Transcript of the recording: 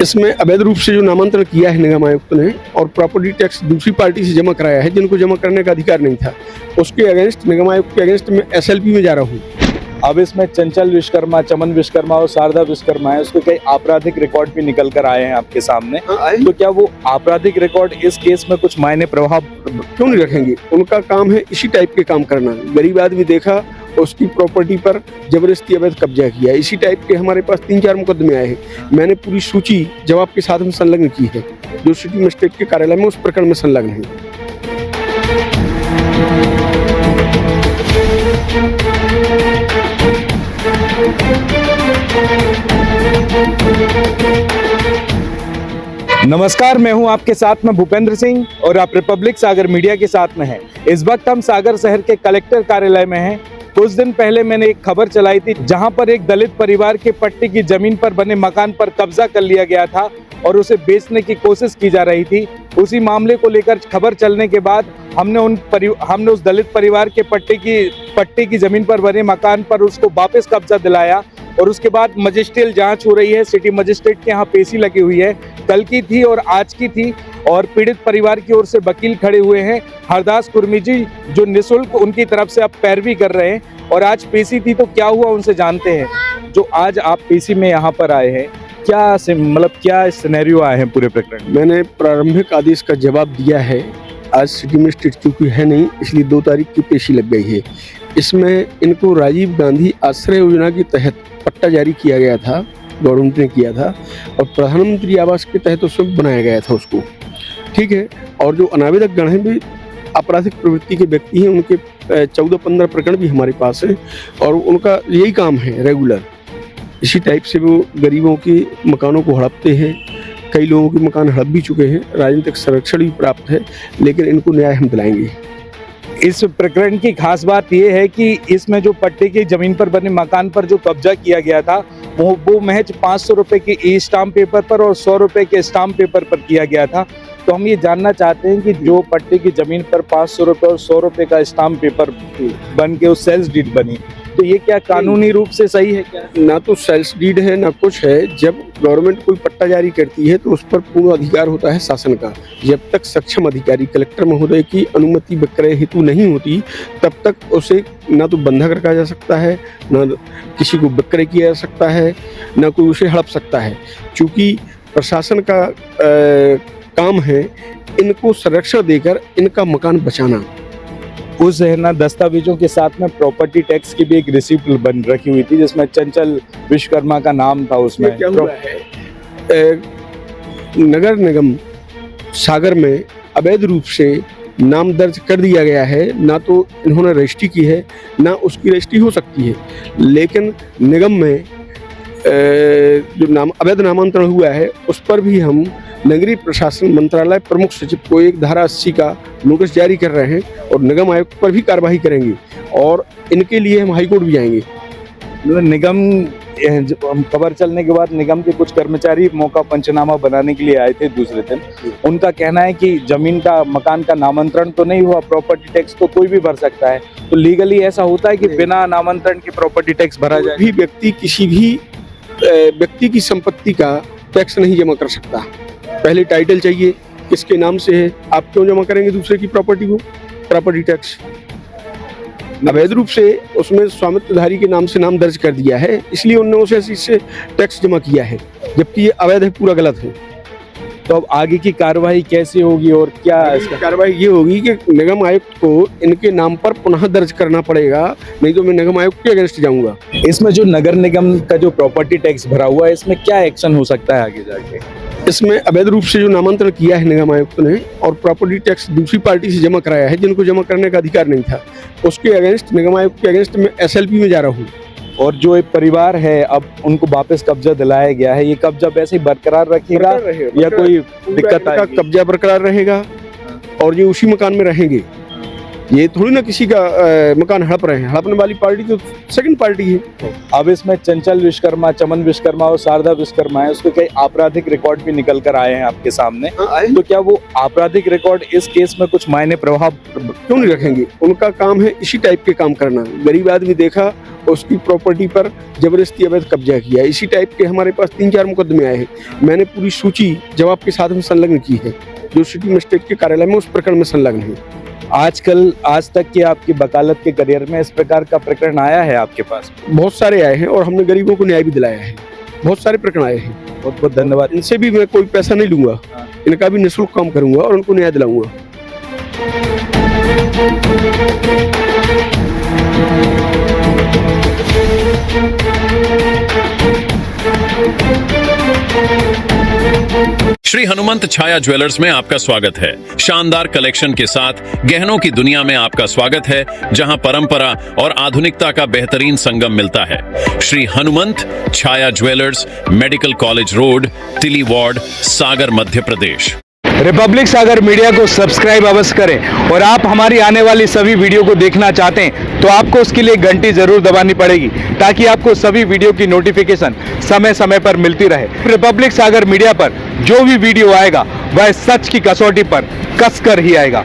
इसमें अवैध रूप से जो नामांतरण किया है निगम आयुक्त ने और प्रॉपर्टी टैक्स दूसरी पार्टी से जमा कराया है जिनको जमा करने का अधिकार नहीं था, उसके अगेंस्ट निगम आयुक्त के अगेंस्ट में एसएलपी में जा रहा हूँ। अब इसमें चंचल विश्वकर्मा, चमन विश्वकर्मा और शारदा विश्वकर्मा है, उसके कई आपराधिक रिकॉर्ड भी निकल कर आए हैं आपके सामने। तो क्या वो आपराधिक रिकॉर्ड इस केस में कुछ मायने प्रभाव क्यों नहीं रखेंगे? उनका काम है इसी टाइप के काम करना। गरीब आदमी देखा उसकी प्रॉपर्टी पर जबरदस्ती अवैध कब्जा किया, इसी टाइप के हमारे पास 3-4 मुकदमे आए हैं। मैंने पूरी सूची जवाब के साथ में संलग्न की है, जो सिटी मजिस्ट्रेट के कार्यालय में उस प्रकरण में संलग्न है। नमस्कार, मैं हूं आपके साथ में भूपेंद्र सिंह और आप रिपब्लिक सागर मीडिया के साथ में हैं। इस वक्त हम सागर शहर के कलेक्टर कार्यालय में हैं। कुछ दिन पहले मैंने एक खबर चलाई थी जहां पर एक दलित परिवार के पट्टी की जमीन पर बने मकान पर कब्जा कर लिया गया था और उसे बेचने की कोशिश की जा रही थी। उसी मामले को लेकर खबर चलने के बाद हमने उस दलित परिवार के पट्टी की जमीन पर बने मकान पर उसको वापस कब्जा दिलाया और उसके बाद मजिस्ट्रियल जांच हो रही है। सिटी मजिस्ट्रेट के यहाँ पेशी लगी हुई है, कल की थी और आज की थी, और पीड़ित परिवार की ओर से वकील खड़े हुए हैं हरदास कुर्मी जी, जो निःशुल्क उनकी तरफ से अब पैरवी कर रहे हैं। और आज पेशी थी तो क्या हुआ उनसे जानते हैं। जो आज आप पेशी में यहाँ पर आए हैं, क्या सिनेरियो आए हैं पूरे प्रकरण? मैंने प्रारंभिक आदेश का जवाब दिया है। आज सिटी मजिस्ट्रेट चूंकि है नहीं, इसलिए 2 तारीख की पेशी लग गई है। इसमें इनको राजीव गांधी आश्रय योजना के तहत पट्टा जारी किया गया था, गवर्नमेंट ने किया था, और प्रधानमंत्री आवास के तहत उसमें बनाया गया था उसको, ठीक है। और जो अनावेदक गण हैं भी आपराधिक प्रवृत्ति के व्यक्ति हैं, उनके 14-15 प्रकरण भी हमारे पास हैं और उनका यही काम है रेगुलर। इसी टाइप से वो गरीबों के मकानों को हड़पते हैं। कई लोगों के मकान हड़प भी चुके हैं, राजनीतिक संरक्षण भी प्राप्त है, लेकिन इनको न्याय हम दिलाएंगे। इस प्रकरण की खास बात यह है कि इसमें जो पट्टे की जमीन पर बने मकान पर जो कब्जा किया गया था वो महज 500 रुपए के ई स्टाम्प पेपर पर और 100 रुपए के स्टाम्प पेपर पर किया गया था। तो हम ये जानना चाहते हैं कि जो पट्टे की जमीन पर 500 रुपए और 100 रुपए का स्टाम्प पेपर बन के उस सेल्स डीड बनी, तो ये क्या कानूनी रूप से सही है क्या? ना तो सेल्स डीड है ना कुछ है। जब गवर्नमेंट कोई पट्टा जारी करती है तो उस पर पूर्ण अधिकार होता है शासन का। जब तक सक्षम अधिकारी कलेक्टर महोदय की अनुमति विक्रय हेतु नहीं होती, तब तक उसे ना तो बंधक रखा जा सकता है, ना किसी को विक्रय किया जा सकता है, ना कोई उसे हड़प सकता है। चूँकि प्रशासन का काम है इनको संरक्षण देकर इनका मकान बचाना। उस दस्तावेजों के साथ में प्रॉपर्टी टैक्स की भी एक रिसिप्ट बन रखी हुई थी जिसमें चंचल विश्वकर्मा का नाम था। उसमें क्या हुआ है, नगर निगम सागर में अवैध रूप से नाम दर्ज कर दिया गया है। ना तो इन्होंने रजिस्ट्री की है, ना उसकी रजिस्ट्री हो सकती है, लेकिन निगम में जो अवैध नामांतरण हुआ है उस पर भी हम नगरीय प्रशासन मंत्रालय प्रमुख सचिव को एक धारा 80 का नोटिस जारी कर रहे हैं और निगम आयुक्त पर भी कार्रवाई करेंगे और इनके लिए हम हाईकोर्ट भी जाएंगे। निगम खबर चलने के बाद निगम के कुछ कर्मचारी मौका पंचनामा बनाने के लिए आए थे दूसरे दिन। उनका कहना है कि जमीन का, मकान का नामांतरण तो नहीं हुआ, प्रॉपर्टी टैक्स तो कोई भी भर सकता है। तो लीगली ऐसा होता है कि बिना नामांतरण के प्रॉपर्टी टैक्स भरा जाए? भी व्यक्ति किसी भी व्यक्ति की संपत्ति का टैक्स नहीं जमा कर सकता। पहले टाइटल चाहिए, किसके नाम से है। आप क्यों जमा करेंगे दूसरे की प्रॉपर्टी को प्रॉपर्टी टैक्स? अवैध रूप से उसमें स्वामित्वधारी के नाम से नाम दर्ज कर दिया है, इसलिए उन्होंने उसे इससे टैक्स जमा किया है, जबकि ये अवैध है, पूरा गलत है। तो अब आगे की कार्रवाई कैसे होगी और क्या? कार्रवाई ये होगी कि निगम आयुक्त को इनके नाम पर पुनः दर्ज करना पड़ेगा, नहीं तो मैं निगम आयुक्त के अगेंस्ट जाऊंगा। इसमें जो नगर निगम का जो प्रॉपर्टी टैक्स भरा हुआ है, इसमें क्या एक्शन हो सकता है आगे जाके? इसमें अवैध रूप से जो नामांतरण किया है निगम आयुक्त ने और प्रॉपर्टी टैक्स दूसरी पार्टी से जमा कराया है जिनको जमा करने का अधिकार नहीं था, उसके अगेंस्ट, निगम आयुक्त के अगेंस्ट में एसएलपी में जा रहा हूँ। और जो एक परिवार है अब उनको वापस कब्जा दिलाया गया है, ये कब्जा वैसे ही बरकरार रखेगा या कोई दिक्कत आएगी? कब्जा बरकरार रहेगा और ये उसी मकान में रहेंगे। ये थोड़ी ना किसी का मकान हड़प रहे हैं। हड़पने वाली पार्टी तो सेकंड पार्टी है। अब इसमें चंचल विश्वकर्मा, चमन विश्वकर्मा और शारदा विश्वकर्मा है, उसके कई आपराधिक रिकॉर्ड भी निकल कर आए हैं आपके सामने। तो क्या वो आपराधिक रिकॉर्ड इस केस में कुछ मायने प्रभाव क्यों नहीं रखेंगे? उनका काम है इसी टाइप के काम करना। गरीब आदमी देखा, उसकी प्रॉपर्टी पर जबरदस्ती अवैध कब्जा किया। इसी टाइप के हमारे पास 3-4 मुकदमे आए हैं। मैंने पूरी सूची जवाब के साथ में संलग्न की है, जो सिटी मजिस्ट्रेट के कार्यालय में उस प्रकरण में संलग्न है। आजकल आज तक के आपकी वकालत के करियर में इस प्रकार का प्रकरण आया है आपके पास? बहुत सारे आए हैं और हमने गरीबों को न्याय भी दिलाया है। बहुत सारे प्रकरण आए हैं। बहुत बहुत धन्यवाद। इनसे भी मैं कोई पैसा नहीं लूंगा, इनका भी निःशुल्क काम करूंगा और उनको न्याय दिलाऊंगा। श्री हनुमंत छाया ज्वेलर्स में आपका स्वागत है। शानदार कलेक्शन के साथ गहनों की दुनिया में आपका स्वागत है, जहां परंपरा और आधुनिकता का बेहतरीन संगम मिलता है। श्री हनुमंत छाया ज्वेलर्स, मेडिकल कॉलेज रोड, तिली वार्ड, सागर, मध्य प्रदेश। रिपब्लिक सागर मीडिया को सब्सक्राइब अवश्य करें और आप हमारी आने वाली सभी वीडियो को देखना चाहते हैं तो आपको उसके लिए घंटी जरूर दबानी पड़ेगी, ताकि आपको सभी वीडियो की नोटिफिकेशन समय समय पर मिलती रहे। रिपब्लिक सागर मीडिया पर जो भी वीडियो आएगा वह सच की कसौटी पर कसकर ही आएगा।